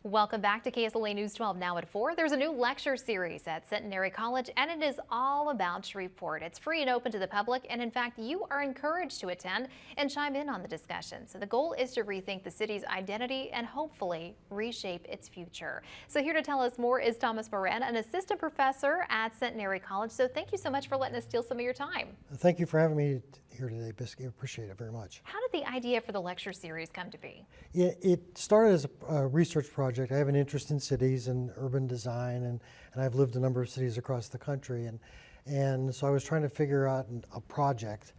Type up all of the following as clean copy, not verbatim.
Welcome back to KSLA News 12 now at 4. There's a new lecture series at Centenary College, and it is all about Shreveport. It's free and open to the public, and in fact, you are encouraged to attend and chime in on the discussion. So the goal is to rethink the city's identity and hopefully reshape its future. So here to tell us more is Thomas Moran, an assistant professor at Centenary College. So thank you so much for letting us steal some of your time. Thank you for having me here today, Biscuit. I appreciate it very much. How did the idea for the lecture series come to be? It started as a research project. I have an interest in cities and urban design, and I've lived a number of cities across the country. And so I was trying to figure out a project.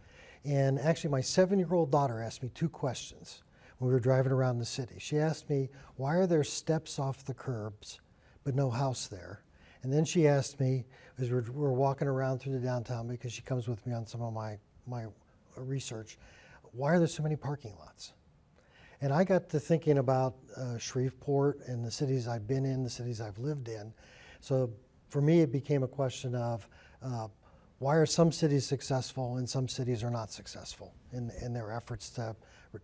And actually, my 7-year-old daughter asked me 2 questions when we were driving around the city. She asked me, why are there steps off the curbs, but no house there? And then she asked me, as we're walking around through the downtown, because she comes with me on some of my research, why are there so many parking lots? And I got to thinking about Shreveport and the cities I've been in, the cities I've lived in. So for me, it became a question of why are some cities successful and some cities are not successful in their efforts to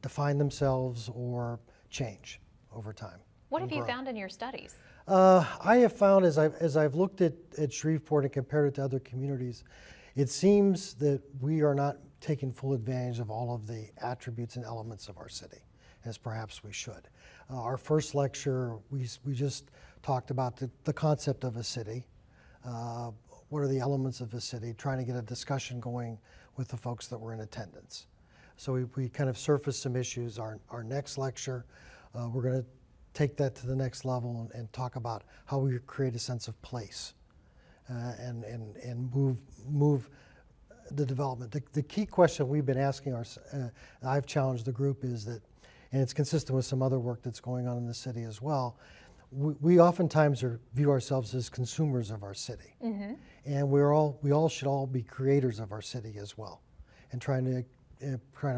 define themselves or change over time. What have you found in your studies? I have found, as I've looked at Shreveport and compared it to other communities, it seems that we are not taking full advantage of all of the attributes and elements of our city, as perhaps we should. Our first lecture, we just talked about the concept of a city. What are the elements of a city, trying to get a discussion going with the folks that were in attendance. So we kind of surfaced some issues. Our next lecture, we're going to take that to the next level and talk about how we create a sense of place and move the development. The key question we've been asking I've challenged the group is that, and it's consistent with some other work that's going on in the city as well, we oftentimes view ourselves as consumers of our city. Mm-hmm. And we all should all be creators of our city as well, and trying to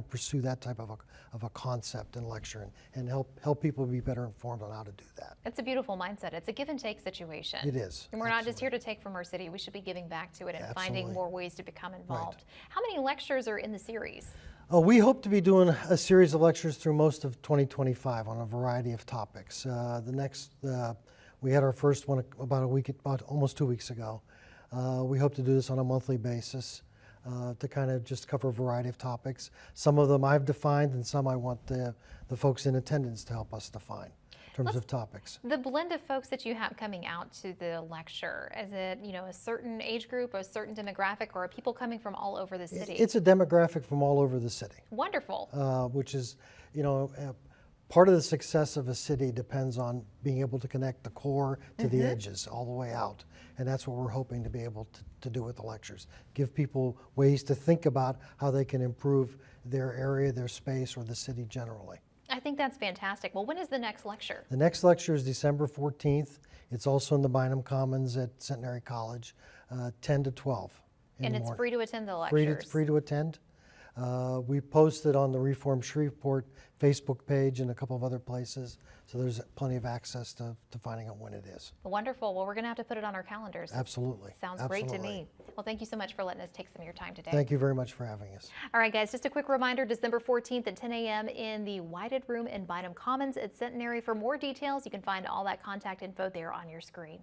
pursue that type of a concept and lecture and help people be better informed on how to do that. It's a beautiful mindset. It's a give and take situation. It is. And we're not just here to take from our city. We should be giving back to it and finding more ways to become involved. Right. How many lectures are in the series? We hope to be doing a series of lectures through most of 2025 on a variety of topics. We had our first one about almost 2 weeks ago. We hope to do this on a monthly basis to kind of just cover a variety of topics. Some of them I've defined, and some I want the folks in attendance to help us define in terms of topics. The blend of folks that you have coming out to the lecture, is it a certain age group, a certain demographic, or are people coming from all over the city? It's a demographic from all over the city. Wonderful. Which is, part of the success of a city depends on being able to connect the core to the edges all the way out. And that's what we're hoping to be able to do with the lectures. Give people ways to think about how they can improve their area, their space, or the city generally. I think that's fantastic. Well, when is the next lecture? The next lecture is December 14th. It's also in the Bynum Commons at Centenary College, 10 to 12. And it's free to attend the lectures? Free to attend. We posted on the Reform Shreveport Facebook page and a couple of other places, so there's plenty of access to finding out when it is. Wonderful. Well, we're going to have to put it on our calendars. Absolutely. Sounds great to me. Well, thank you so much for letting us take some of your time today. Thank you very much for having us. All right, guys, just a quick reminder, December 14th at 10 a.m. in the Whited Room in Bynum Commons at Centenary. For more details, you can find all that contact info there on your screen.